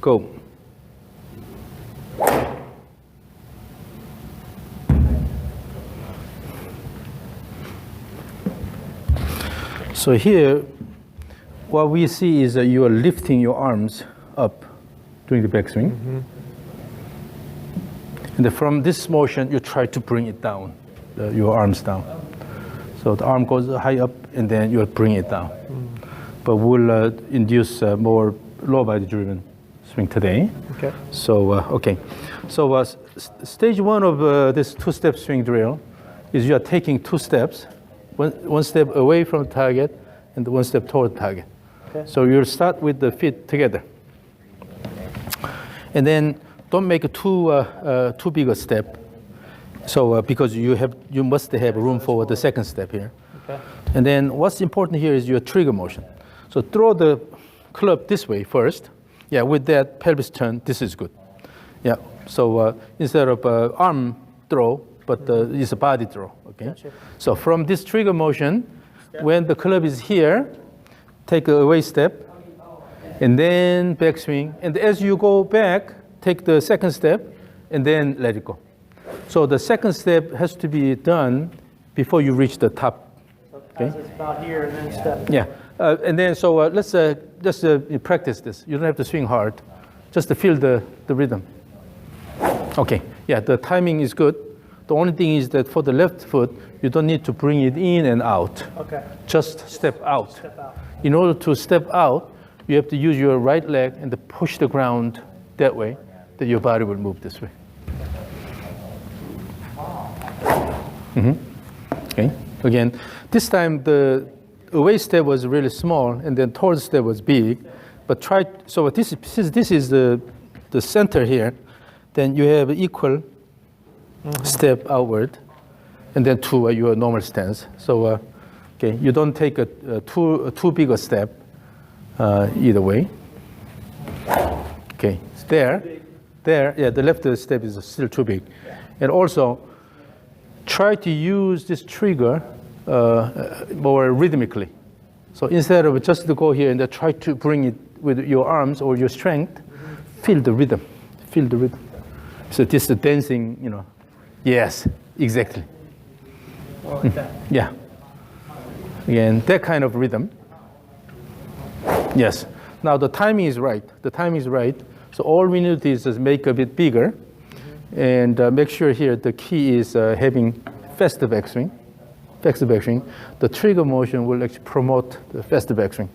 go. So here, what we see is that you are lifting your arms up during the backswing. Mm-hmm. And then from this motion, you try to bring it down, your arms down. So the arm goes high up, and then you bring it down. Mm. But we'll induce more low body driven swing today. Okay. So, okay. So stage one of this two-step swing drill is you are taking 2 steps, one step away from the target and 1 step toward the target. Okay. So you'll start with the feet together. And then don't make too big a step. So because you must have room for the second step here. Okay. And then what's important here is your trigger motion. So throw the club this way first. Yeah, with that pelvis turn, this is good. Yeah, so instead of arm throw, but it's a body throw, okay? Gotcha. So from this trigger motion, when the club is here, take a away step, and then backswing. And as you go back, take the second step, and then let it go. So the second step has to be done before you reach the top. Okay. It's about here and then step. Yeah, and then so let's just practice this. You don't have to swing hard, just to feel the rhythm. Okay, yeah, the timing is good. The only thing is that for the left foot, you don't need to bring it in and out. Okay. Just step out. Step out. In order to step out, you have to use your right leg and to push the ground that way, that your body will move this way. Mm-hmm. Okay. Again, this time the away step was really small, and then toward step was big. But try. So this is the center here. Then you have equal step outward, and then to your normal stance. So, okay, you don't take a too big a step either way. Okay, there, yeah, the left step is still too big, and also try to use this trigger more rhythmically. So instead of just to go here and try to bring it with your arms or your strength, feel the rhythm, feel the rhythm. So this is the dancing, you know. Yes, exactly. Like that. Yeah. Again, that kind of rhythm. Yes. Now the timing is right. The timing is right. So all we need is just make a bit bigger, and make sure here the key is having faster backswing. Faster backswing. The trigger motion will actually promote the faster backswing.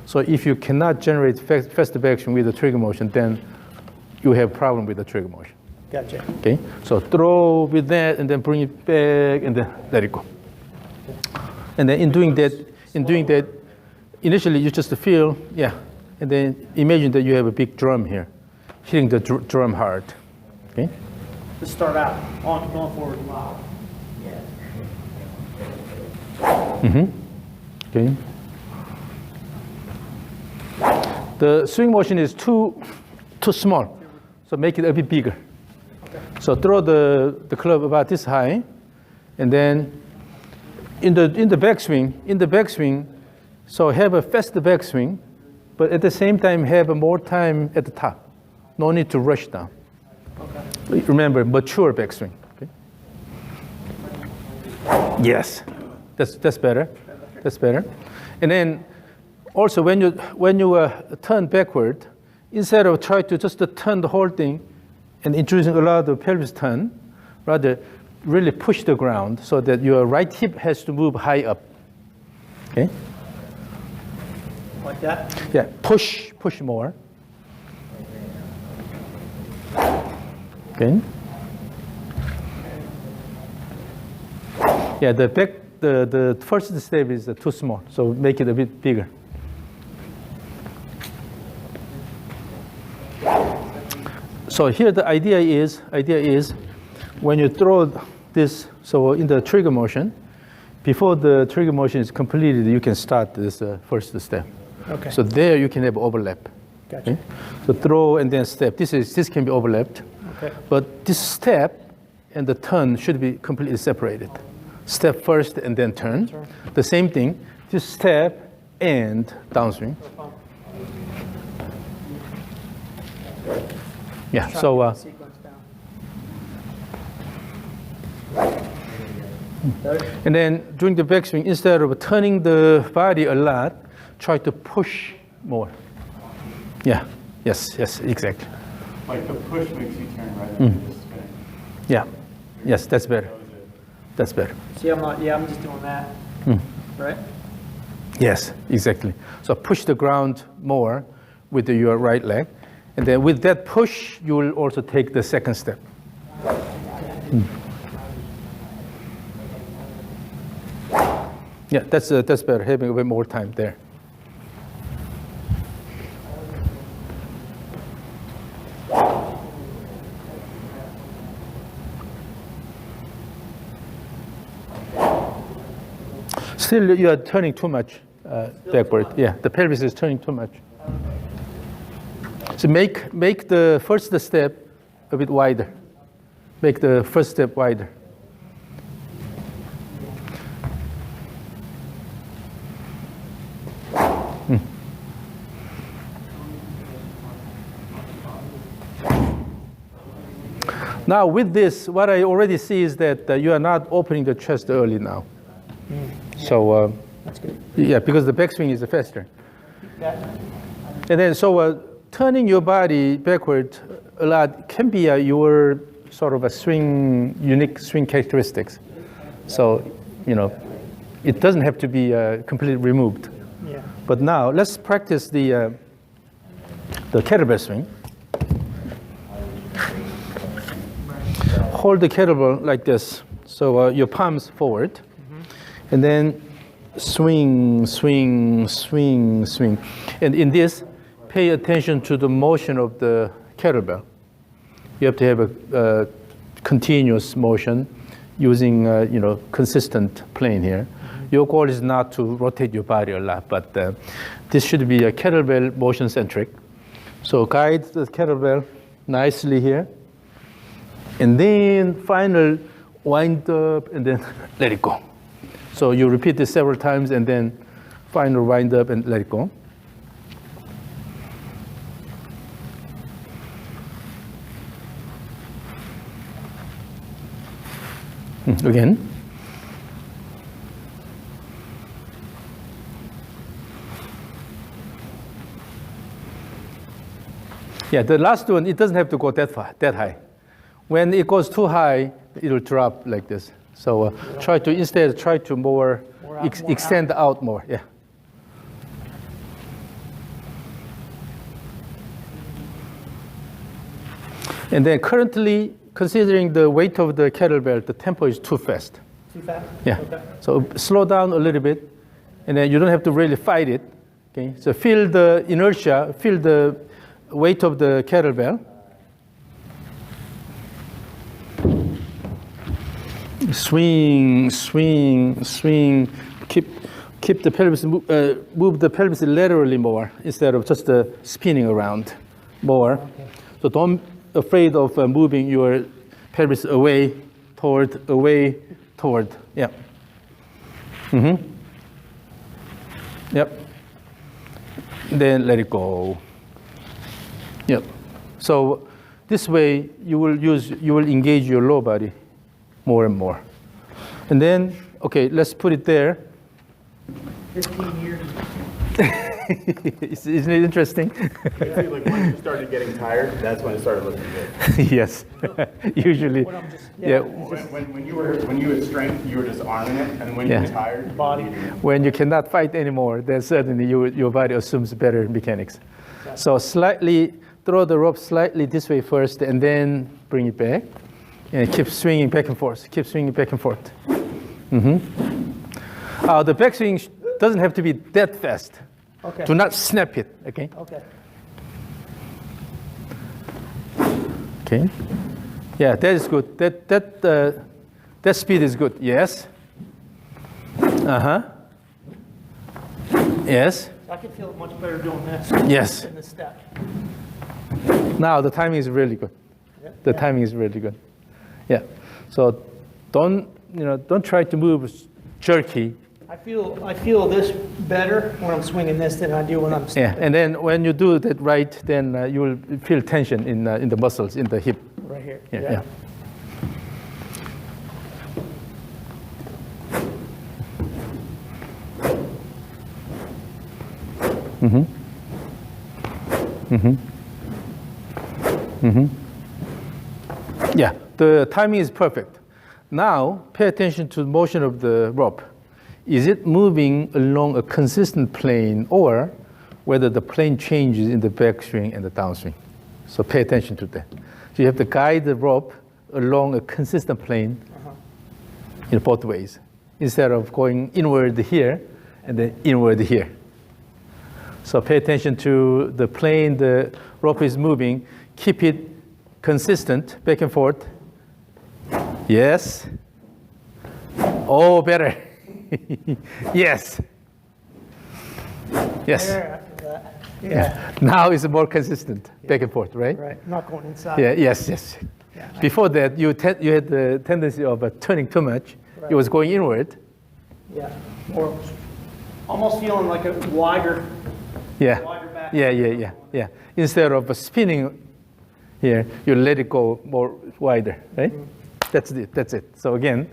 So if you cannot generate faster backswing with the trigger motion, then you have a problem with the trigger motion. Gotcha. Okay, so throw with that, and then bring it back, and then let it go. And then in doing that, initially you just feel, yeah, and then imagine that you have a big drum here, hitting the drum hard. Okay. To start out, going forward. Mm-hmm. Okay. The swing motion is too small, so make it a bit bigger. So throw the club about this high, and then in the backswing, so have a faster backswing, but at the same time have more time at the top. No need to rush down. Okay. Remember, mature backswing. Okay. Yes, that's better. That's better. And then also when you turn backward, instead of try to just turn the whole thing and introducing a lot of pelvis turn, rather really push the ground so that your right hip has to move high up. Okay? Like that? Yeah, push more. Okay. Yeah, the first step is too small, so make it a bit bigger. So here the idea is when you throw this, so in the trigger motion, before the trigger motion is completed, you can start this first step. Okay. So there you can have overlap. Gotcha. Okay? So throw and then step. This can be overlapped. Okay. But this step and the turn should be completely separated. Step first and then turn. The same thing, just step and downswing. Yeah, Try so to get the sequence down. and then during the backswing, instead of turning the body a lot, try to push more. Yeah, yes, exactly. Like the push makes you turn right and just spin. Yeah, yes, that's better. That's better. See, I'm just doing that. Right? Yes, exactly. So push the ground more with your right leg. And then with that push, you will also take the second step. Yeah, that's better, having a bit more time there. Still, you are turning too much backward. Yeah, the pelvis is turning too much. So make the first step a bit wider. Make the first step wider. Now with this, what I already see is that you are not opening the chest early now. So That's good. yeah, because the backswing is faster. That, And then so turning your body backward a lot can be your sort of a unique swing characteristics. So, it doesn't have to be completely removed. yeah. But now let's practice the kettlebell swing. Hold the kettlebell like this. So your palms forward. And then swing, swing, swing, swing. And in this, pay attention to the motion of the kettlebell. You have to have a continuous motion using, consistent plane here. Your goal is not to rotate your body a lot, but this should be a kettlebell motion centric. So guide the kettlebell nicely here. And then final wind up and then let it go. So you repeat this several times and then final wind up and let it go. Again. Yeah, the last one, it doesn't have to go that far, that high. When it goes too high, it'll drop like this. So try to more extend out more. Yeah. And then currently, considering the weight of the kettlebell, the tempo is too fast. Too fast? Yeah. Okay. So slow down a little bit, and then you don't have to really fight it. Okay. So feel the inertia, feel the weight of the kettlebell. Swing, swing, swing. Keep the pelvis, move the pelvis laterally more instead of just spinning around more. Okay. So don't afraid of moving your pelvis away, toward. Yeah. Yep. Then let it go. Yep. So this way you will engage your lower body more and more. And then, okay, let's put it there. 15 years. Isn't it interesting? Like when you started getting tired, that's when it started looking good. Yes, usually. When I'm just, Yeah. When you had strength, you were just arming it, and when you were tired, body. When you cannot fight anymore, then suddenly your body assumes better mechanics. So slightly, throw the rope slightly this way first, and then bring it back. And keep swinging back and forth. Keep swinging back and forth. The backswing doesn't have to be that fast. Okay. Do not snap it. Okay. Okay. Okay. Yeah, that is good. That speed is good. Yes. Yes. I can feel it much better doing this. Yes. Than this step. Now the timing is really good. The timing is really good. Yeah. So don't try to move jerky. I feel this better when I'm swinging this than I do when I'm Yeah, stepping. and then when you do that right, then you will feel tension in the muscles in the hip. Right here. Yeah. Yeah, the timing is perfect. Now, pay attention to the motion of the rope. Is it moving along a consistent plane, or whether the plane changes in the backswing and the downswing? So pay attention to that. So you have to guide the rope along a consistent plane in both ways, instead of going inward here and then inward here. So pay attention to the plane the rope is moving. Keep it consistent, back and forth. Yes. Oh, better. Yes. Yes. There, after that. Yeah. Now it's more consistent, back and forth, right? Right, not going inside. Yeah. Yes. Yes. Yeah. Before that, you had the tendency of turning too much. Right. It was going inward. Yeah, or almost feeling like a wider Yeah. back. Yeah. Instead of spinning here, you let it go more wider, right? That's it. So again,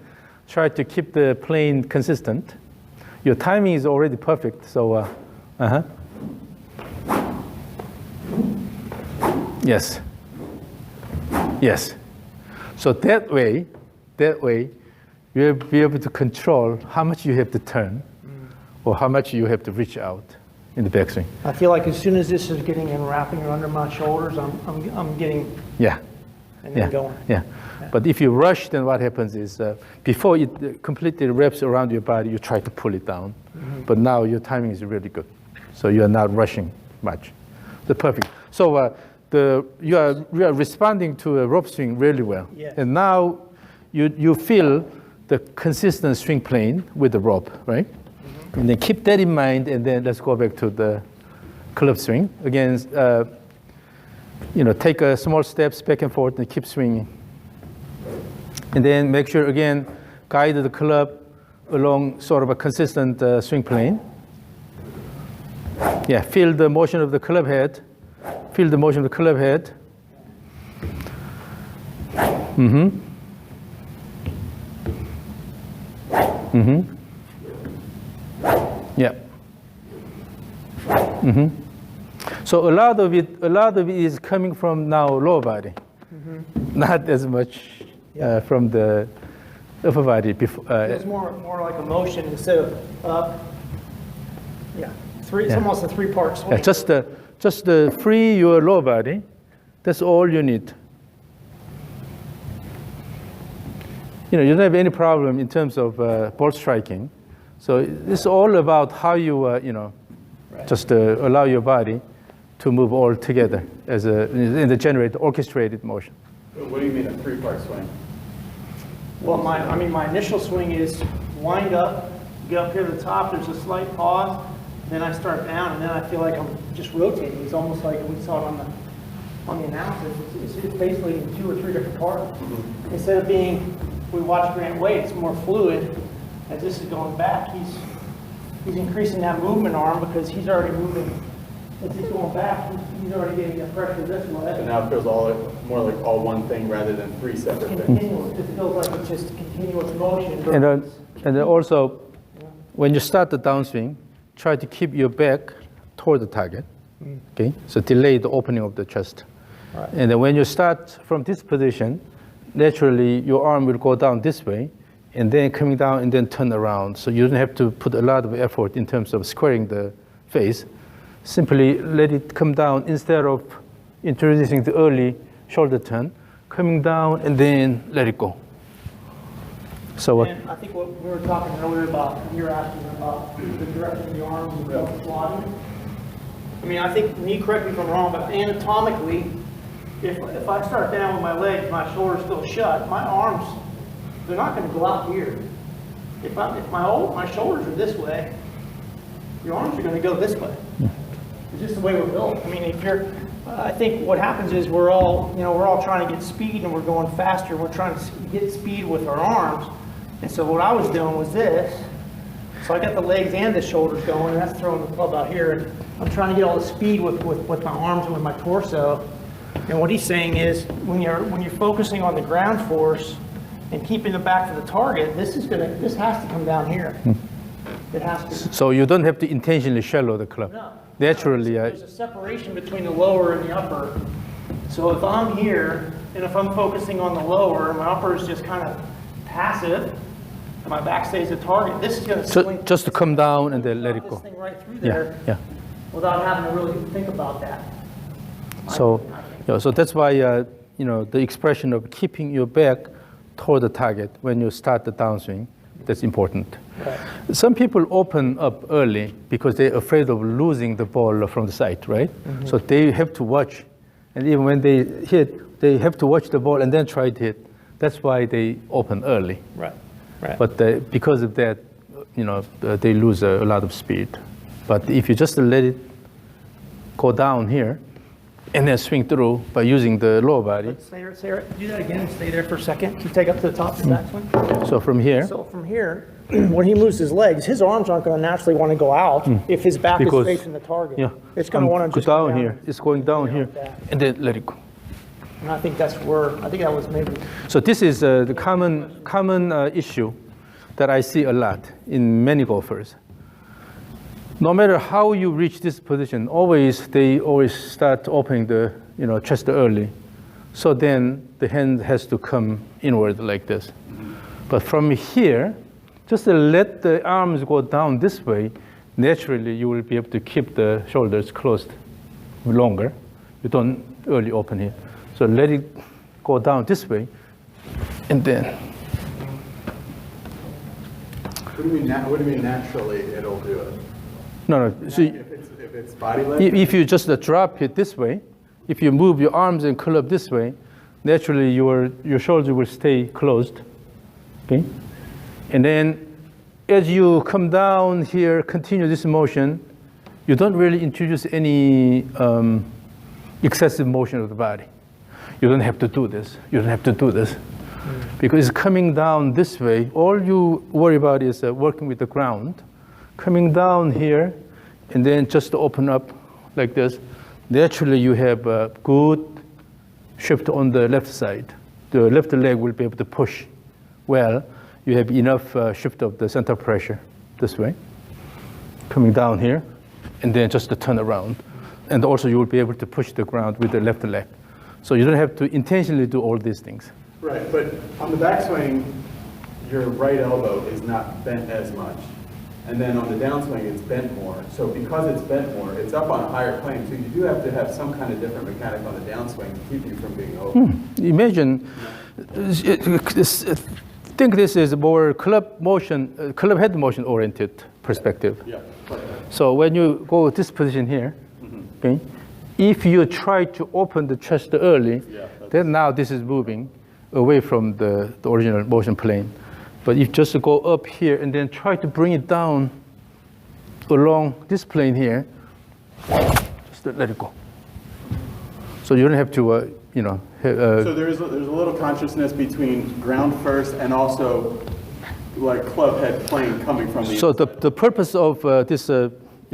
try to keep the plane consistent. Your timing is already perfect, so Yes. Yes. So that way, you'll be able to control how much you have to turn or how much you have to reach out in the backswing. I feel like as soon as this is getting and wrapping under my shoulders, I'm getting Yeah. and then going. Yeah. But if you rush, then what happens is before it completely wraps around your body, you try to pull it down. But now your timing is really good. So you are not rushing much. So perfect. So you are responding to a rope swing really well. Yes. And now you feel the consistent swing plane with the rope, right? And then keep that in mind, and then let's go back to the club swing. Again, take a small steps back and forth and keep swinging. And then make sure, again, guide the club along sort of a consistent swing plane. Yeah, feel the motion of the club head. Feel the motion of the club head. Yeah. So a lot of it is coming from now lower body, not as much from the upper body. It's more like a motion instead of up. Yeah, it's almost a three-part swing. Yeah, just free your lower body. That's all you need. You don't have any problem in terms of ball striking. So it's all about how you, just allow your body to move all together in the generated, orchestrated motion. What do you mean a three-part swing? Well, my initial swing is wind up, get up here to the top, there's a slight pause, then I start down, and then I feel like I'm just rotating. It's almost like we saw it on the analysis. It's basically in 2 or 3 different parts. Instead of being, we watch Grant Wade, it's more fluid. As this is going back, he's increasing that movement arm because he's already moving. As he's going back, he's already getting the pressure this way. So now it feels more like all one thing rather than 3 separate things. Continuous. It feels like it's just continuous motion. And then also, when you start the downswing, try to keep your back toward the target. Okay, so delay the opening of the chest. Right. And then when you start from this position, naturally your arm will go down this way, and then coming down and then turn around. So you don't have to put a lot of effort in terms of squaring the face. Simply let it come down instead of introducing the early shoulder turn, coming down and then let it go. So And I think what we were talking earlier about, you're asking about the direction of the arms and the slotting. I think, correct me if I'm wrong, but anatomically, if I start down with my legs, my shoulders still shut, my arms, they're not going to go out here. If my shoulders are this way, your arms are going to go this way. It's just the way we're built. I think what happens is we're all trying to get speed and we're going faster. We're trying to get speed with our arms. And so what I was doing was this. So I got the legs and the shoulders going, and that's throwing the club out here. And I'm trying to get all the speed with my arms and with my torso. And what he's saying is, when you're focusing on the ground force and keeping the back to the target, this has to come down here. It has to. So you don't have to intentionally shallow the club. No. Naturally, There's a separation between the lower and the upper. So if I'm here, and if I'm focusing on the lower, and my upper is just kind of passive, and my back stays at target, this is going to swing. just to come down and then let it This go. thing right through there, Yeah. without having to really think about that. So, so that's why the expression of keeping your back toward the target when you start the downswing, that's important. Right. Some people open up early because they're afraid of losing the ball from the side, right? Mm-hmm. So they have to watch, and even when they hit, they have to watch the ball and then try to hit. That's why they open early. Right. Right. But because of that, they lose a lot of speed. But if you just let it go down here, and then swing through by using the lower body. Stay right. Do that again and stay there for a second. You take up to the top of the backswing. So from here. So from here, when he moves his legs, his arms aren't going to naturally want to go out if his back is facing the target. Yeah, it's going to want to just go down here. It's going down here, like and then let it go. And I think that was maybe. So this is the common issue that I see a lot in many golfers. No matter how you reach this position, they always start opening the chest early. So then the hand has to come inward like this. But from here, just let the arms go down this way, naturally you will be able to keep the shoulders closed longer. You don't early open here. So let it go down this way, and then. What do you mean naturally it'll do it? No. So if it's body lift? If you just drop it this way, if you move your arms and curl up this way, naturally your shoulder will stay closed. Okay? And then as you come down here, continue this motion, you don't really introduce any excessive motion of the body. You don't have to do this. You don't have to do this. Because it's coming down this way. All you worry about is working with the ground. Coming down here, and then just to open up like this. Naturally, you have a good shift on the left side. The left leg will be able to push well. You have enough shift of the center pressure this way. Coming down here, and then just to turn around. And also you will be able to push the ground with the left leg. So you don't have to intentionally do all these things. Right, but on the backswing, your right elbow is not bent as much. And then on the downswing, it's bent more. So because it's bent more, it's up on a higher plane. So you do have to have some kind of different mechanic on the downswing to keep you from being over. Imagine, think this is more club head motion oriented perspective. Yeah. So when you go this position here, okay, if you try to open the chest early, then now this is moving away from the original motion plane. But if just go up here and then try to bring it down along this plane here, just let it go. So you don't have to, so there's a little consciousness between ground first and also like club head plane coming from the. So the purpose of this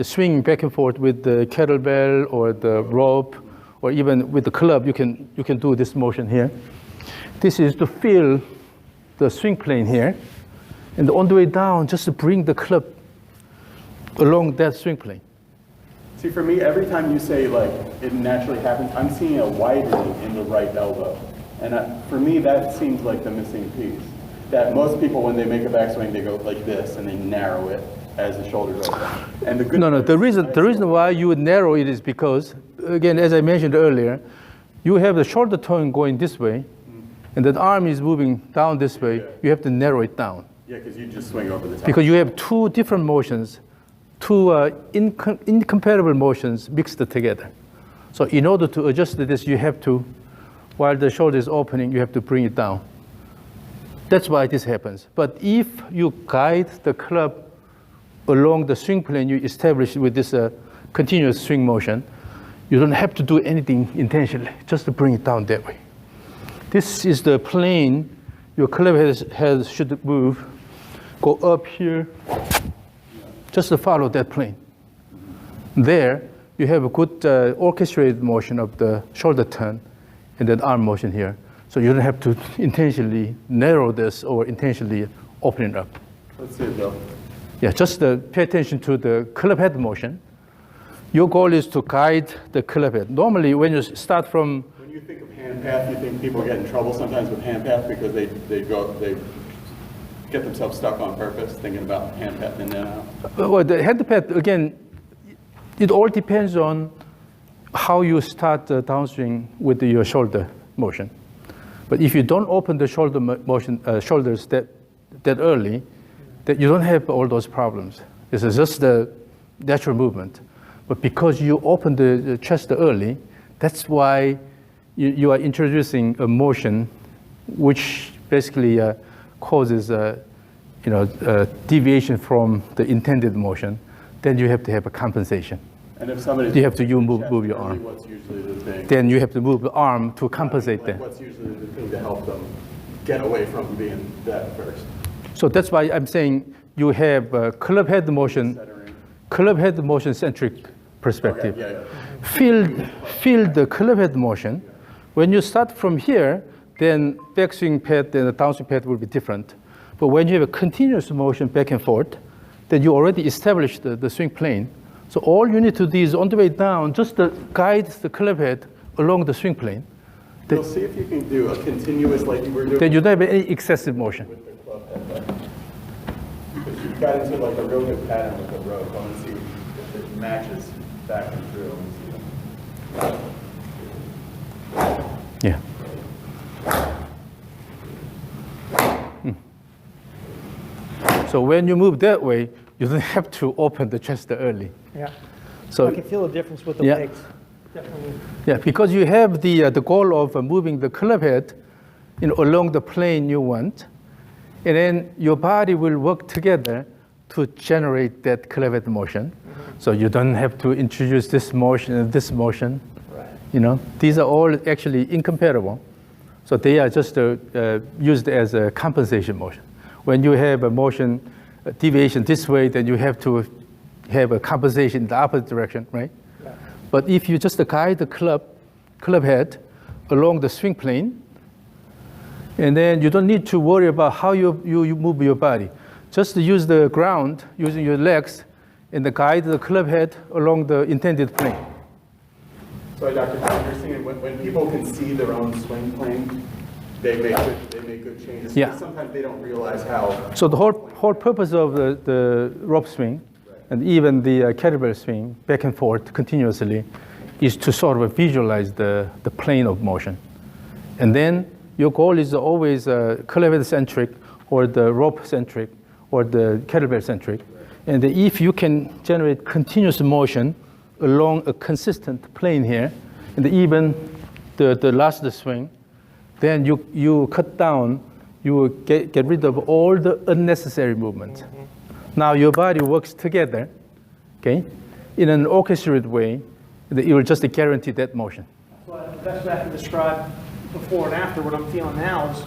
swinging back and forth with the kettlebell or the rope, or even with the club, you can do this motion here. This is to feel the swing plane here, and on the way down, just to bring the club along that swing plane. See, for me, every time you say like it naturally happens, I'm seeing a widening in the right elbow, and for me, that seems like the missing piece. That most people, when they make a backswing, they go like this and they narrow it as the shoulders open. And the good the reason why you would narrow it is because, again, as I mentioned earlier, you have the shoulder tone going this way, and the arm is moving down this way. You have to narrow it down. Yeah, because you just swing over the top. Because you have two different motions, two incompatible motions mixed together. So in order to adjust this, you have to, while the shoulder is opening, you have to bring it down. That's why this happens. But if you guide the club along the swing plane you establish with this continuous swing motion, you don't have to do anything intentionally, just to bring it down that way. This is the plane your club head should move. Go up here, just to follow that plane. There, you have a good orchestrated motion of the shoulder turn and then arm motion here. So you don't have to intentionally narrow this or intentionally open it up. Let's see it, Bill. Yeah, just pay attention to the club head motion. Your goal is to guide the club head. Normally, when you start from... When you think of hand path, you think people get in trouble sometimes with hand path because they get themselves stuck on purpose thinking about hand path in and out. Well, the head path, again, it all depends on how you start the downswing with your shoulder motion. But if you don't open the shoulder motion, shoulders that early, that you don't have all those problems. This is just the natural movement. But because you open the chest early, that's why you are introducing a motion which basically causes deviation from the intended motion. Then you have to have a compensation. And if somebody's you have to move your arm. What's usually the thing? Then you have to move the arm to compensate that. What's usually the thing to help them get away from being that first? So that's why I'm saying you have club head motion, club head motion centric perspective. Okay, yeah. Feel the club head motion. When you start from here, then backswing path and the downswing path will be different. But when you have a continuous motion back and forth, then you already established the swing plane. So all you need to do is on the way down, just guide the club head along the swing plane. You'll see if you can do a continuous like you were doing. Then you don't have any excessive motion. With the club head. Because you've got into like a real good pattern with the rope. I want to see if it matches back and through. Yeah. So when you move that way, you don't have to open the chest early. Yeah. So I can feel the difference with the Yeah. legs. Definitely. yeah, because you have the goal of moving the club head, along the plane you want, and then your body will work together to generate that club head motion. So you don't have to introduce this motion and this motion. Right. These are all actually incompatible. So they are just used as a compensation motion. When you have a motion deviation this way, then you have to have a compensation in the opposite direction, right? Yeah. But if you just guide the club head along the swing plane, and then you don't need to worry about how you move your body. Just use the ground using your legs and guide the club head along the intended plane. So Dr. Kwon, you're seeing when people can see their own swing plane, they make good changes. Yeah. Sometimes they don't realize how. So the whole purpose of the rope swing and even the kettlebell swing back and forth continuously is to sort of visualize the plane of motion. And then your goal is always club head centric or the rope centric or the kettlebell centric. And if you can generate continuous motion along a consistent plane here, and even the last swing, then you cut down, you will get rid of all the unnecessary movements. Now your body works together, okay, in an orchestrated way, that you will just guarantee that motion. Well, the best way I can describe before and after what I'm feeling now is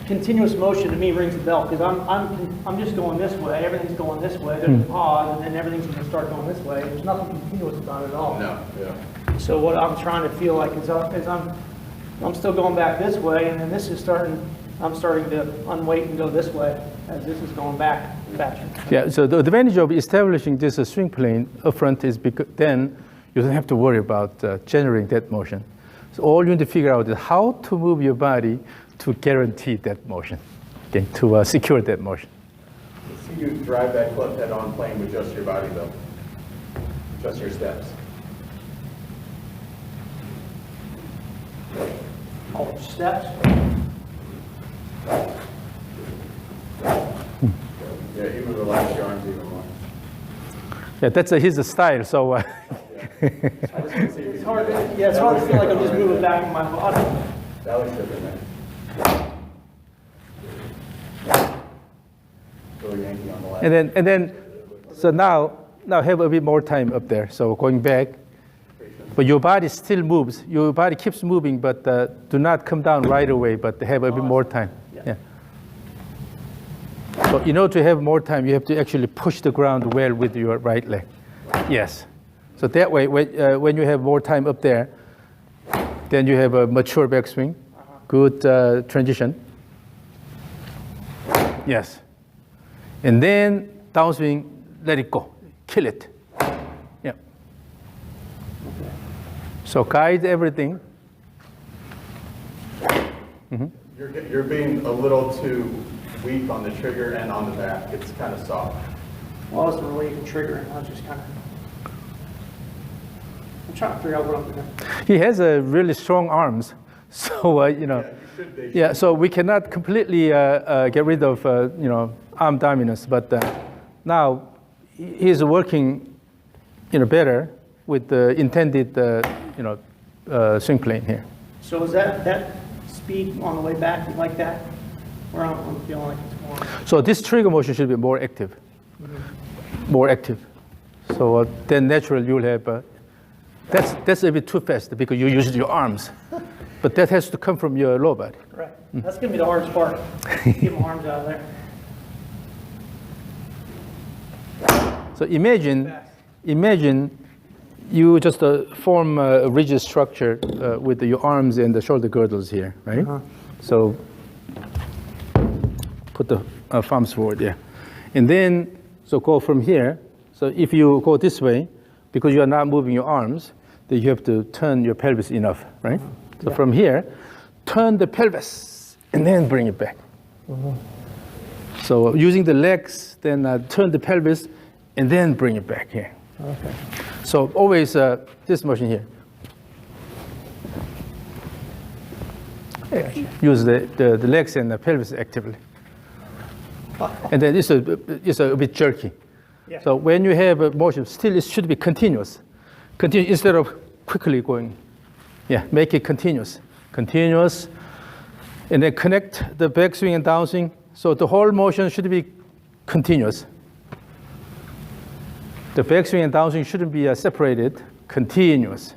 continuous motion to me rings a bell because I'm just going this way, everything's going this way, there's a pause, and then everything's going to start going this way. There's nothing continuous about it at all. No, yeah. So what I'm trying to feel like is I'm still going back this way, and then this is I'm starting to unweight and go this way as this is going back faster. Yeah, so the advantage of establishing this swing plane up front is because then you don't have to worry about generating that motion. So all you need to figure out is how to move your body to guarantee that motion, okay, to secure that motion. See you drive that club head on plane with just your body though, just your steps. Oh, steps. Yeah, even relax your arms even more. Yeah, that's his style, so. I just want to see if It's hard to feel like I'm just moving back in my body. belly shift in there. Go Yankee on the left. And then, so now have a bit more time up there. So going back, but your body still moves. Your body keeps moving, but do not come down right away, but have a bit more time. Yeah. So in order to have more time, you have to actually push the ground well with your right leg. Yes. So that way, when you have more time up there, then you have a mature backswing, good transition. Yes. And then downswing, let it go, kill it. Yeah. So guide everything. You're being a little too weak on the trigger and on the back. It's kind of soft. Well, I wasn't really even triggering. I was just kind of. I'm trying to figure out what I'm doing. He has a really strong arms, so you know. Yeah, you should be. Yeah, so we cannot completely get rid of you know, arm dominance, but now he's working, you know, better with the intended you know, swing plane here. So is that speed on the way back like that? Or I'm feeling like it's more. So this trigger motion should be more active, more active. So then naturally you'll have. That's a bit too fast because you use your arms, but that has to come from your lower body. Right. That's going to be the hardest part. Get my arms out of there. So imagine you just form a rigid structure with your arms and the shoulder girdles here, right? So put the palms forward, yeah. And then, so go from here. So if you go this way, because you are not moving your arms, then you have to turn your pelvis enough, right? So from here, turn the pelvis and then bring it back. So using the legs, then turn the pelvis and then bring it back here. Okay. So always this motion here. Use the legs and the pelvis actively. And then it's a bit jerky. Yeah. So when you have a motion, still it should be continuous. Continue instead of quickly going. Yeah, make it continuous. Continuous. And then connect the backswing and downswing. So the whole motion should be continuous. The backswing and downswing shouldn't be separated, continuous.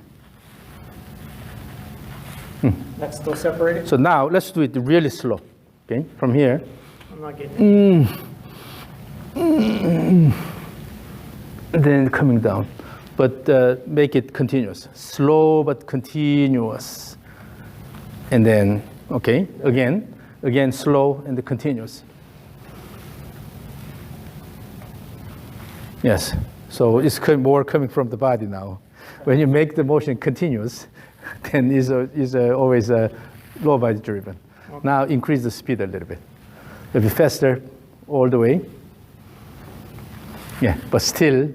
That's still separated? So now let's do it really slow. Okay, from here. I'm not getting it. Then coming down. But make it continuous. Slow but continuous. And then, okay, again slow and continuous. Yes, so it's more coming from the body now. When you make the motion continuous, then it's always lower body driven. Okay. Now increase the speed a little bit. A bit faster all the way. Yeah, but still,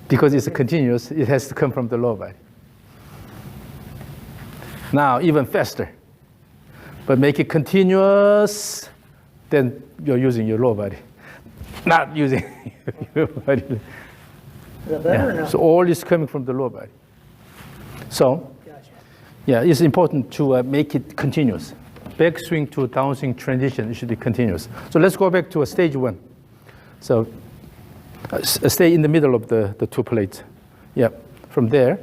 because it's continuous, it has to come from the lower body. Now, even faster. But make it continuous, then you're using your lower body. Not using your body. Is that better or no? So all is coming from the lower body. So, Gotcha. yeah, it's important to make it continuous. Backswing to downswing transition, it should be continuous. So let's go back to a stage one. So stay in the middle of the two plates. Yeah, from there.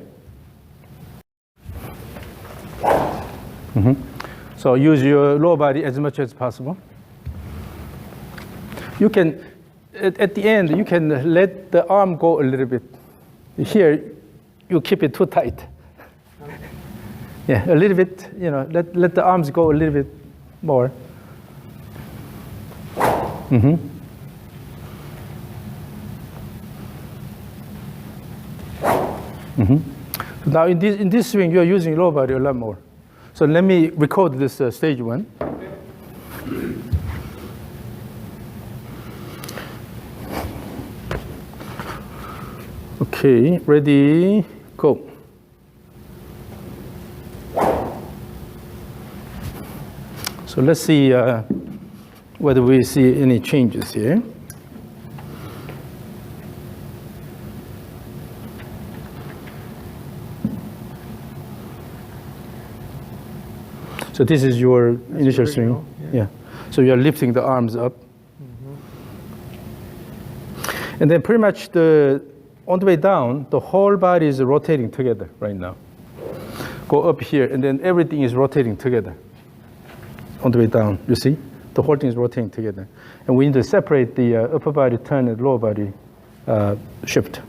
So use your lower body as much as possible. You can, at the end, you can let the arm go a little bit. Here, you keep it too tight. Yeah, a little bit, you know, let the arms go a little bit more. Now in this swing, you are using lower body a lot more. So let me record this stage one. Okay, ready, go. So let's see whether we see any changes here. So this is your initial swing. Yeah. So you're lifting the arms up. And then pretty much on the way down, the whole body is rotating together right now. Go up here, and then everything is rotating together on the way down. You see? the whole thing is rotating together. And we need to separate the upper body turn and lower body shift.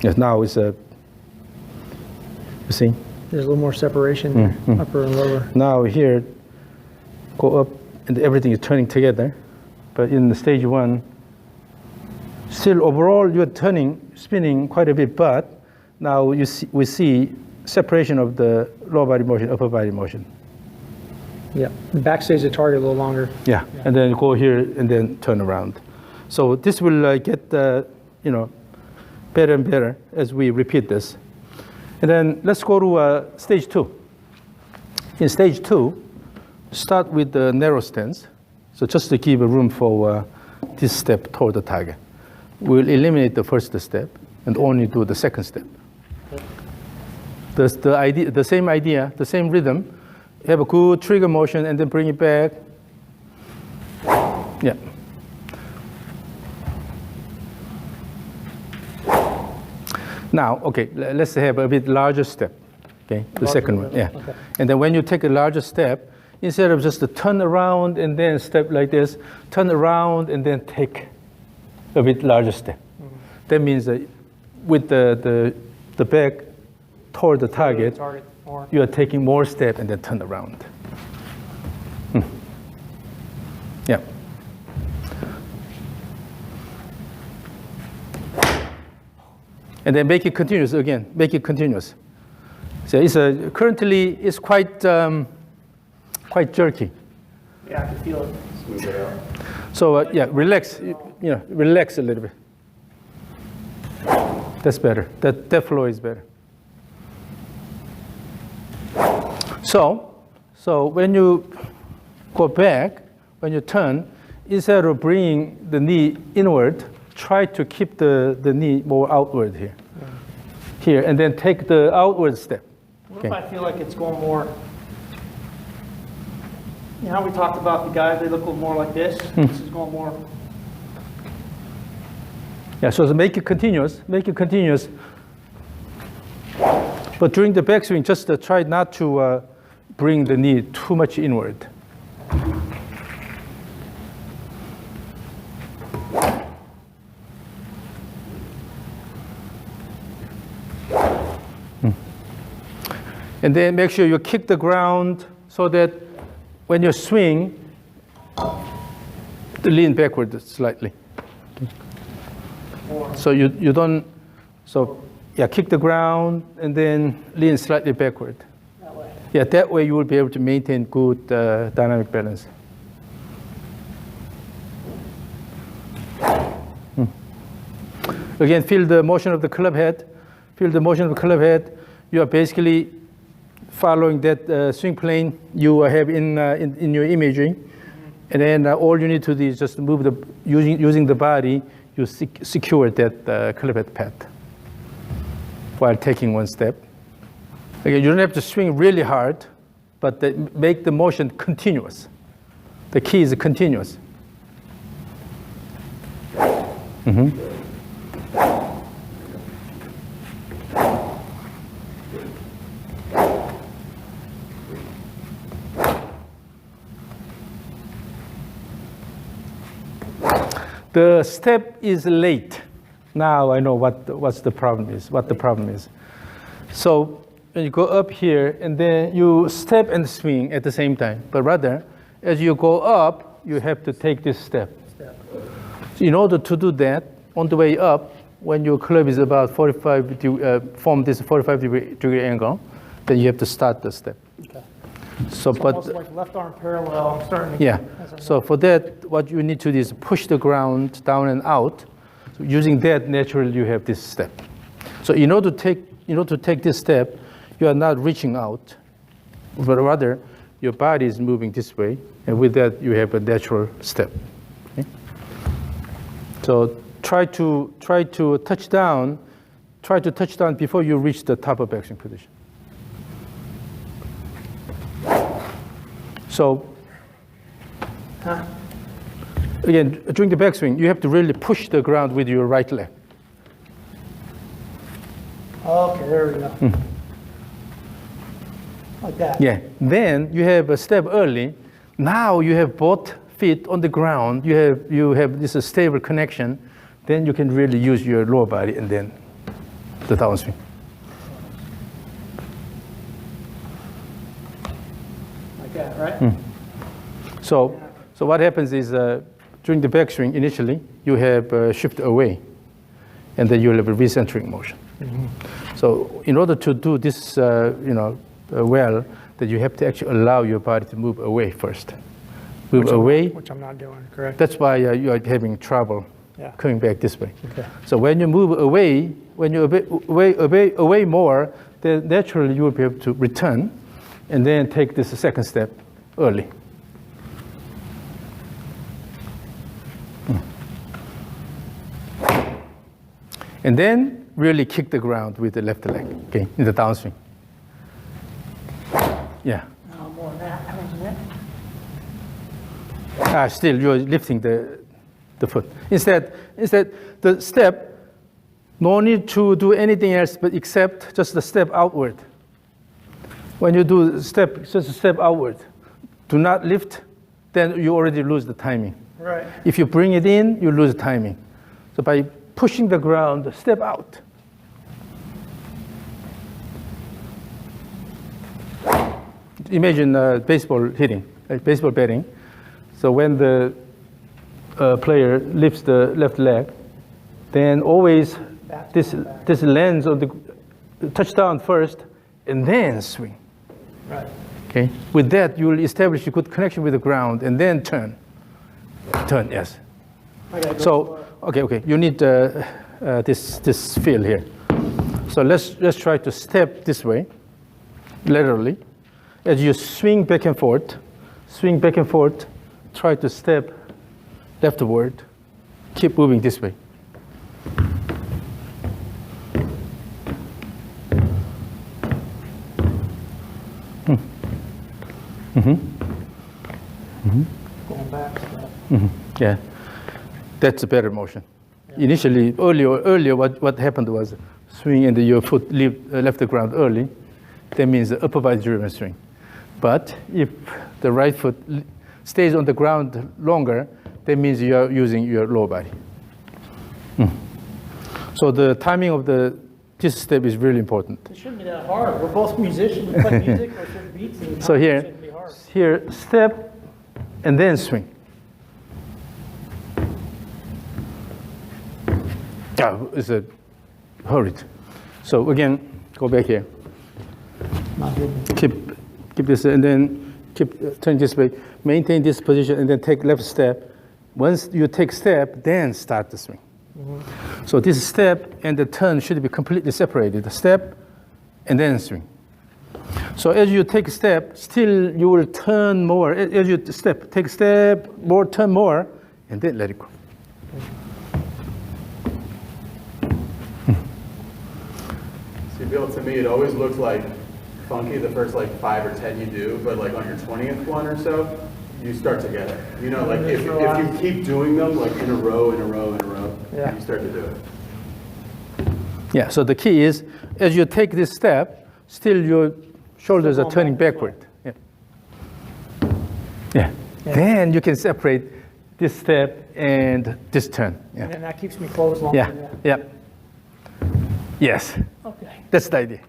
Yes, now it's a, you see? There's a little more separation, upper and lower. Now here, go up, and everything is turning together. But in the stage 1, still overall you're spinning quite a bit, but now we see separation of the lower body motion, upper body motion. Yeah, the back stays the target a little longer. Yeah, and then go here and then turn around. So this will get better and better as we repeat this. And then let's go to stage 2. In stage 2, start with the narrow stance. So just to give a room for this step toward the target. We'll eliminate the first step and only do the second step. The same idea, the same rhythm. Have a good trigger motion and then bring it back. Yeah. Now, okay, let's have a bit larger step. Okay, the second one. Yeah. Okay. And then when you take a larger step, instead of just to turn around and then step like this, turn around and then take a bit larger step. That means that with the back toward the target, you are taking more step and then turn around. Yeah. And then make it continuous again. Make it continuous. So it's currently it's quite jerky. Yeah, I can feel it. Smooth it out. So yeah, relax. Relax a little bit. That's better. That flow is better. So when you go back, when you turn, instead of bringing the knee inward, try to keep the knee more outward here. Here, and then take the outward step. What if I feel like it's going more, you know how we talked about the guys, they look a little more like this? This is going more. Yeah, so make it continuous, But during the backswing, just try not to bring the knee too much inward. And then make sure you kick the ground so that when you swing, lean backward slightly. So you don't, so yeah, kick the ground and then lean slightly backward. That way. Yeah, that way you will be able to maintain good dynamic balance. Again, feel the motion of the club head. Feel the motion of the club head. You are basically following that swing plane you have in your imaging. And then all you need to do is just move using the body, you secure that club head path while taking one step. Again, you don't have to swing really hard, but make the motion continuous. The key is continuous. The step is late. Now I know what the problem is. So when you go up here and then you step and swing at the same time, but rather as you go up, you have to take this step. So in order to do that, on the way up, when your club is about 45 form this 45 degree angle, then you have to start the step. Okay. So, It's almost like left arm parallel. I'm starting to yeah. So for that, what you need to do is push the ground down and out. So using that, naturally, you have this step. So in order to take this step, you are not reaching out, but rather your body is moving this way, and with that, you have a natural step. Okay? So try to touch down. Try to touch down before you reach the top of backswing position. So, again, during the backswing, you have to really push the ground with your right leg. Okay, there we go. Like that. Yeah. Then you have a step early. Now you have both feet on the ground. You have this stable connection. Then you can really use your lower body and then the downswing. Like that, right? So what happens is during the backswing initially you have shift away, and then you'll have a recentering motion. So in order to do this, well, that you have to actually allow your body to move away first. Move away. Which I'm not doing, correct? That's why you are having trouble coming back this way. Okay. So when you move away, when you away more, then naturally you will be able to return, and then take this second step early. And then really kick the ground with the left leg, okay, in the downswing. Yeah. More than that. How much is that? Still, you're lifting the foot. Instead, the step, no need to do anything else but except just the step outward. When you do step, just a step outward, do not lift, then you already lose the timing. Right. If you bring it in, you lose timing. So by pushing the ground, step out. Imagine baseball hitting, baseball batting. So when the player lifts the left leg, then always this lands on the touchdown first, and then swing. Right. Okay. With that, you will establish a good connection with the ground, and then turn. Turn, yes. So, okay. You need this feel here. So let's try to step this way, laterally. As you swing back and forth, try to step leftward. Keep moving this way. Going back. Yeah, that's a better motion. Yeah. Initially, earlier, what happened was swing and your foot left the ground early. That means the upper body driven swing. But if the right foot stays on the ground longer, that means you are using your lower body. So the timing of this step is really important. It shouldn't be that hard. We're both musicians. We play music. We're certain beats. And So it shouldn't be hard. here, step, and then swing. It's a hurried. So again, go back here. Not good. Keep this, and then keep turn this way. Maintain this position, and then take left step. Once you take step, then start the swing. So this step and the turn should be completely separated. The step, and then swing. So as you take a step, still you will turn more. As you step, take step, more, turn more, and then let it go. See, Bill, to me, it always looks like funky the first like 5 or 10 you do, but like on your 20th one or so, you start to get it. You know, like if you keep doing them like in a row, Yeah. you start to do it. Yeah, so the key is, as you take this step, still your shoulders are turning backward. Yeah. Then you can separate this step and this turn. Yeah. And then that keeps me close longer. Yeah. Yes. Okay. That's the idea.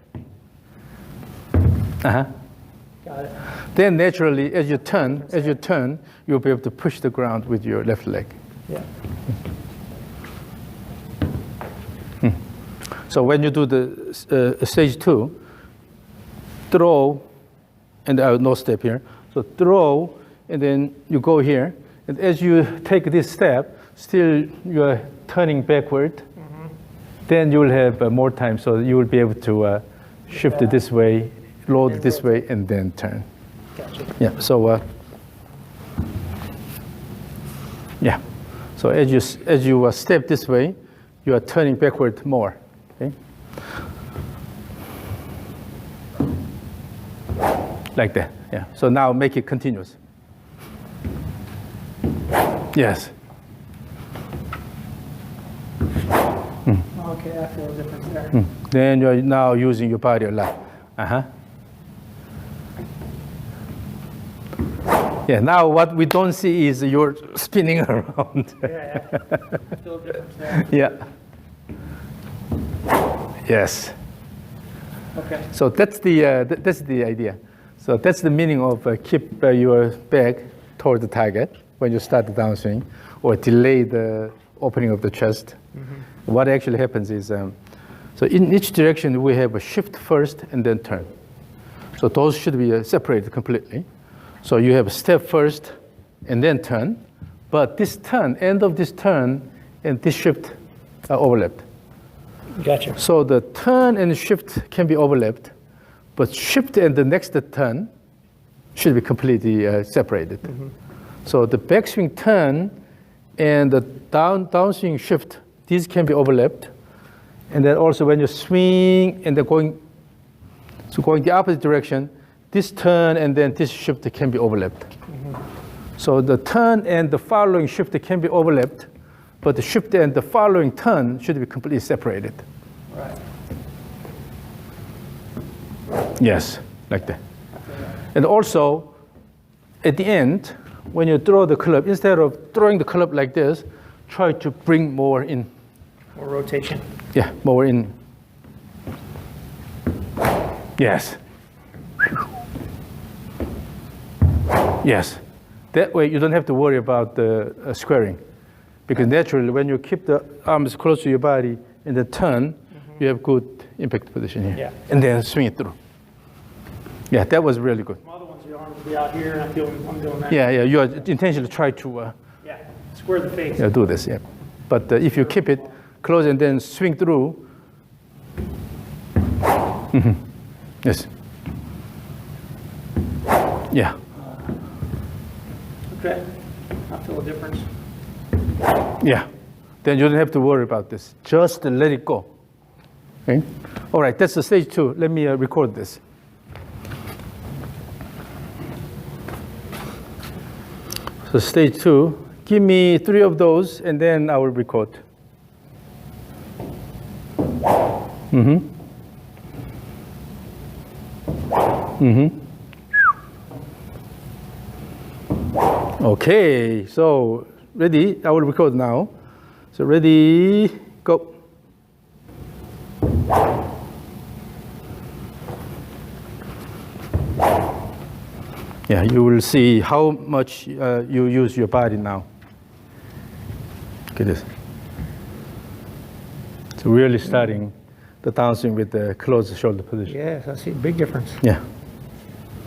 Got it. Then naturally, as you turn, you'll be able to push the ground with your left leg. Yeah. So when you do the stage 2, throw, and no step here. So throw, and then you go here. And as you take this step, still you are turning backward. Then you will have more time, so you will be able to shift it this way, load it this way, and then turn. Gotcha. Yeah. So yeah. So as you step this way, you are turning backward more. Okay. Like that. Yeah. So now make it continuous. Yes. Okay, I feel a difference there. Then you're now using your body a lot. Yeah, now what we don't see is you're spinning around. Yeah, yeah. Still a difference there. Yeah. Yes. Okay. So that's the idea. So that's the meaning of keep your back toward the target when you start the downswing, or delay the opening of the chest. What actually happens is, so in each direction we have a shift first and then turn. So those should be separated completely. So you have a step first and then turn, but this turn, end of this turn, and this shift are overlapped. Gotcha. So the turn and shift can be overlapped, but shift and the next turn should be completely separated. So the backswing turn and the downswing shift, these can be overlapped. And then also when you swing and then going the opposite direction, this turn and then this shift can be overlapped. So the turn and the following shift can be overlapped, but the shift and the following turn should be completely separated. Right. Yes, like that. And also, at the end, when you throw the club, instead of throwing the club like this, try to bring more in. More rotation. Yeah, more in. Yes. Yes. That way you don't have to worry about the squaring. Because naturally, when you keep the arms close to your body and then turn, you have good impact position here. Yeah. And then swing it through. Yeah, that was really good. Some other ones, the arms will be out here, and I'm doing that. Yeah, you are intentionally try to Yeah. Square the face. do this. Yeah. But if you keep it close and then swing through. Yes. Yeah. Okay. I feel a difference. Yeah. Then you don't have to worry about this. Just let it go. Okay? All right, that's the stage 2. Let me record this. So stage 2, give me 3 of those, and then I will record. Okay, so ready? I will record now. So ready, go. Yeah, you will see how much you use your body now. Look at this. It's really starting the downswing with the closed shoulder position. Yes, I see a big difference. Yeah.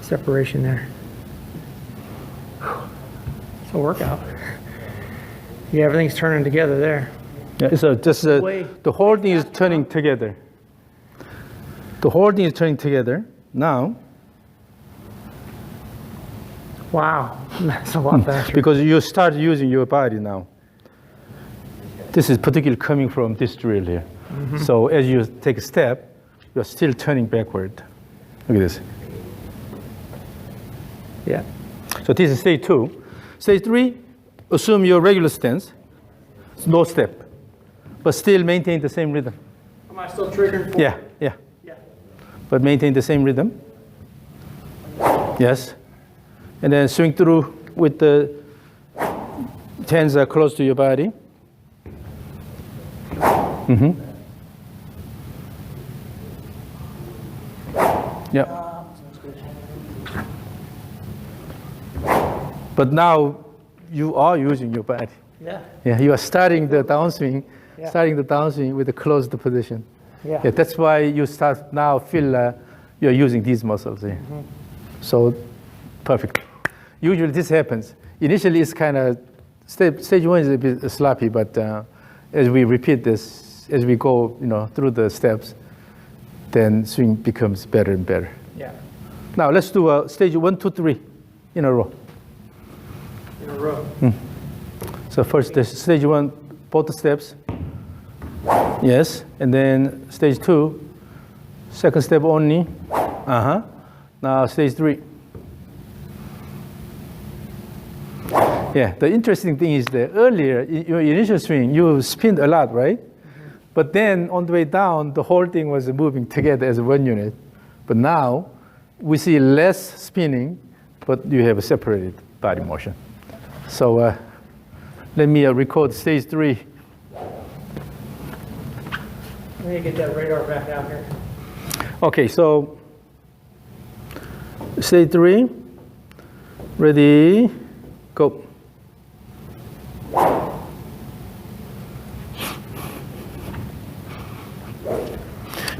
Separation there. It's a workout. Yeah, everything's turning together there. Yeah, so just Way. the whole thing is turning together. The whole thing is turning together. Now, Wow, that's a lot faster. because you start using your body now. This is particularly coming from this drill here. So as you take a step, you're still turning backward. Look at this. Yeah. So this is stage 2. Stage 3, assume your regular stance, no step, but still maintain the same rhythm. Am I still triggering? Yeah, yeah. Yeah. But maintain the same rhythm. Yes. And then swing through with the hands are close to your body. Yeah. But now you are using your body. Yeah. Yeah, you are starting the downswing, Yeah. with a closed position. Yeah. Yeah, that's why you start now feel you're using these muscles here. So, perfect. Usually this happens. Initially it's kind of, stage 1 is a bit sloppy, but as we repeat this, as we go through the steps, then swing becomes better and better. Yeah. Now let's do stage 1, 2, 3 in a row. In a row. So first, the stage 1, both steps. Yes, and then stage 2, second step only. Now stage 3. Yeah, the interesting thing is that earlier, in your initial swing, you spinned a lot, right? But then on the way down, the whole thing was moving together as one unit. But now, we see less spinning, but you have separated. body motion. So let me record stage 3. Let me get that radar back out here. Okay, so stage 3, ready, go.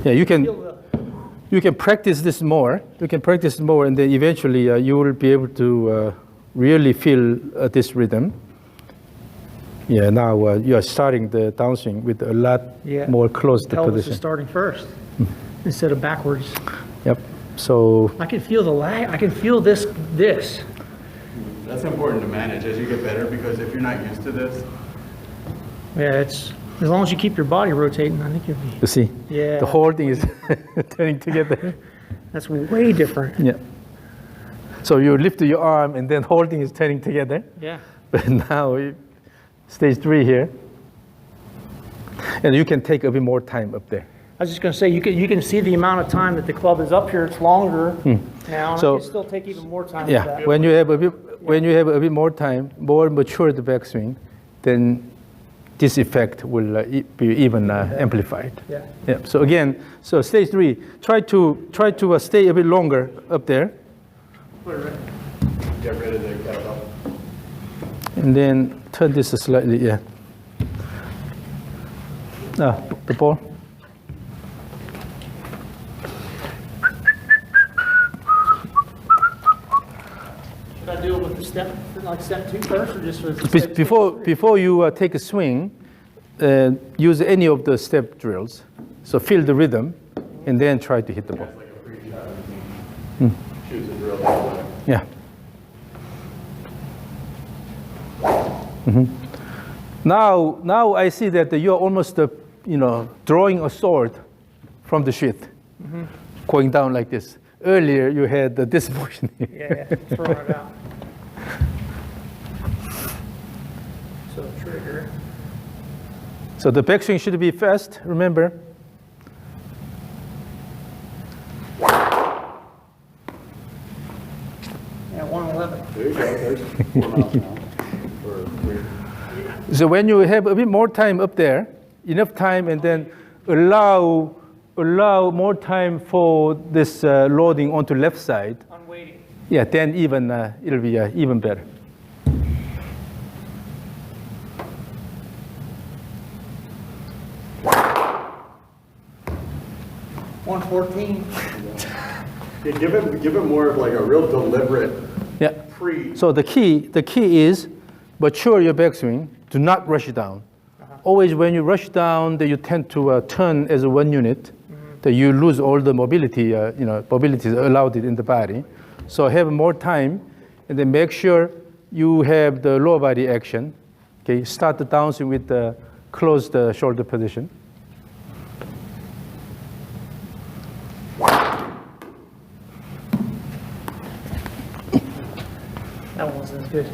Yeah, you can practice this more. You can practice more, and then eventually you will be able to really feel this rhythm. Yeah, now you are starting the downswing with a lot more closed Pelvis position. is starting first instead of backwards. Yep. So I can feel the lag. I can feel this. That's important to manage as you get better, because if you're not used to this, Yeah, it's as long as you keep your body rotating, I think you'll be. you see, Yeah. the whole thing is turning together. That's way different. Yeah. So you lift your arm, and then whole thing is turning together. Yeah. But now, stage 3 here, and you can take a bit more time up there. I was just going to say, you can see the amount of time that the club is up here. It's longer now. And So- I can still take even more time. Yeah. with that. When you have a bit more time, more matured backswing, then this effect will be even amplified. Yeah. Yeah. So again, so stage 3, try to stay a bit longer up there, Put it right. get rid of the kettlebell. and then turn this slightly. Yeah. The ball. Should I do it with the step, like step 2 first, or just with step Before you take a swing, use any of the step drills. So feel the rhythm, and then try to hit the ball. It's like a pre-shot routine. Choose a drill that way. Yeah. Now I see that you're almost, drawing a sword from the sheath, going down like this. Earlier you had this motion here. Yeah, throwing it out. So trigger. So the backswing should be fast, remember. Yeah, 111. There you go. There's 4 miles an hour. Or 3. So when you have a bit more time up there, enough time, and then allow more time for this loading onto left side, I'm waiting. yeah, then even it'll be even better. 114. Yeah, give it more of like a real deliberate Yeah. pre. So the key is mature your backswing. Do not rush it down. Always when you rush down, that you tend to turn as one unit. That you lose all the mobility. Mobility is allowed in the body. So have more time, and then make sure you have the lower body action. Okay. Start the downswing with the closed shoulder position. That one wasn't as good.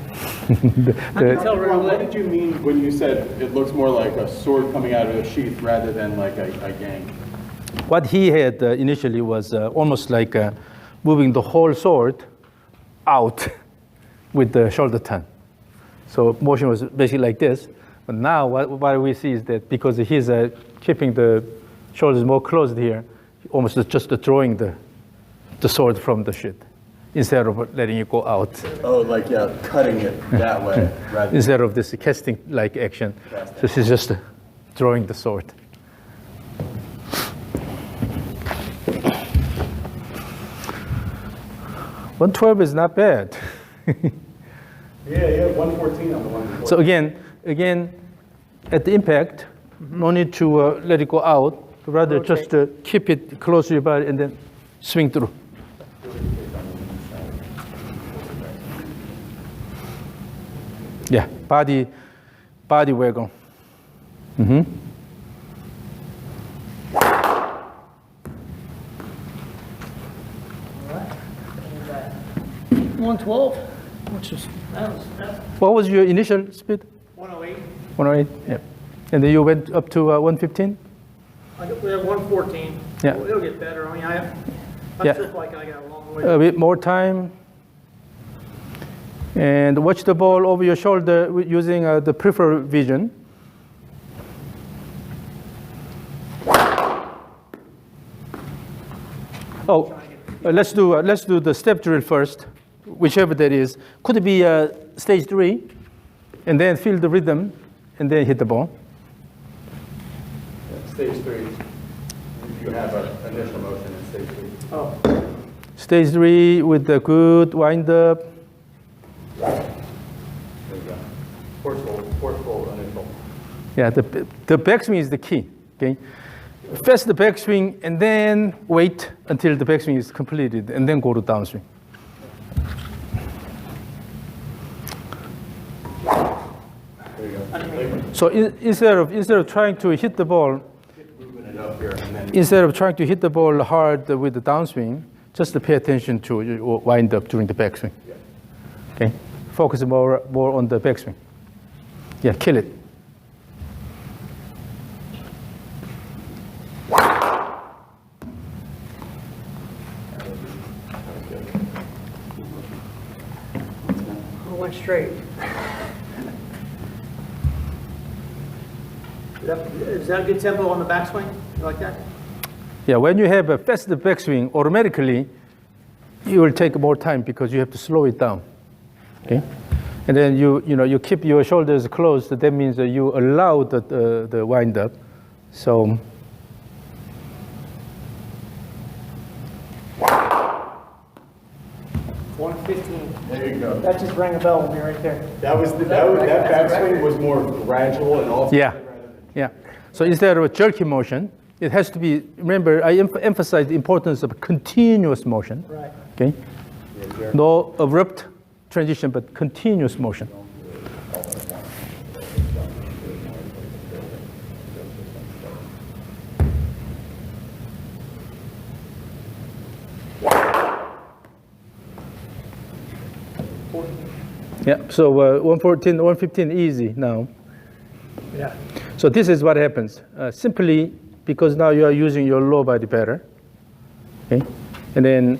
The- Ron, what did you mean when you said it looks more like a sword coming out of a sheath rather than like a gang? What he had initially was almost like moving the whole sword out with the shoulder turn. So motion was basically like this. But now what we see is that because he's keeping the shoulders more closed here, almost just drawing the sword from the sheath instead of letting it go out. Oh, like yeah, cutting it that way rather than Instead of this casting-like action. So he's just drawing the sword. $112 is not bad. Yeah, 114 on the one before. So again, at the impact, no need to let it go out. Rather, just keep it close to your body and then swing through. Yeah, body waggle. Mm-hmm. All right. 112, which is, that's What was your initial speed? 108. 108. Yeah. And then you went up to 115. We have 114. Yeah. It'll get better. I mean, I Yeah. feel like I got a long way. A bit more time. And watch the ball over your shoulder using the peripheral vision. Oh, let's do the step drill first, whichever that is. Could be stage 3, and then feel the rhythm, and then hit the ball. Stage 3, you have an initial motion in stage 3. Oh, Stage 3 with the good wind up. There you go. Forceful initial. Yeah, the backswing is the key. Okay, fast the backswing and then wait until the backswing is completed, and then go to downswing. There you go. So instead of trying to hit the ball, Moving it up here, and then instead of trying to hit the ball hard with the downswing, just to pay attention to your wind up during the backswing. Okay, focus more on the backswing. Yeah, kill it. I went straight. Is that a good tempo on the backswing? You like that? Yeah, when you have a fast backswing, automatically you will take more time because you have to slow it down. Okay, and then you keep your shoulders closed. That means that you allow the wind up. So. 115. there you go. That just rang a bell with me right there. That backswing was more gradual and also. Yeah, yeah. So instead of a jerky motion, it has to be, remember, I emphasize the importance of continuous motion. Right. Okay? No abrupt transition, but continuous motion. Yeah, so 114, 115 easy now. Yeah. So this is what happens. Simply because now you are using your lower body better. Okay? And then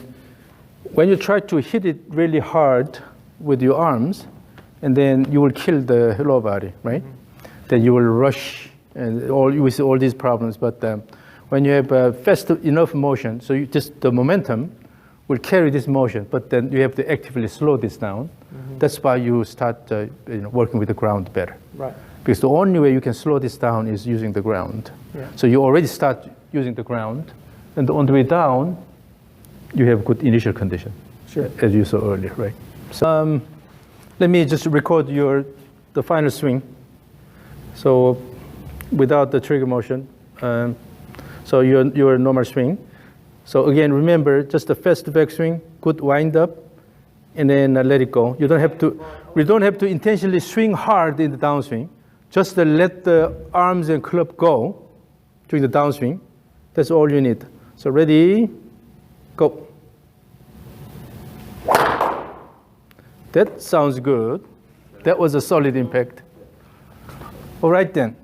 when you try to hit it really hard with your arms, and then you will kill the lower body, right? Then you will rush and with all these problems. But when you have fast enough motion, so the momentum will carry this motion, but then you have to actively slow this down. That's why you start working with the ground better. Right. Because the only way you can slow this down is using the ground. Yeah. So you already start using the ground, and on the way down, you have good initial condition, Sure. as you saw earlier, right? So let me just record the final swing. So without the trigger motion, so your normal swing. So again, remember just the fast backswing, good wind up, and then let it go. We don't have to intentionally swing hard in the downswing. Just let the arms and club go during the downswing. That's all you need. So ready, go. That sounds good. That was a solid impact. All right then.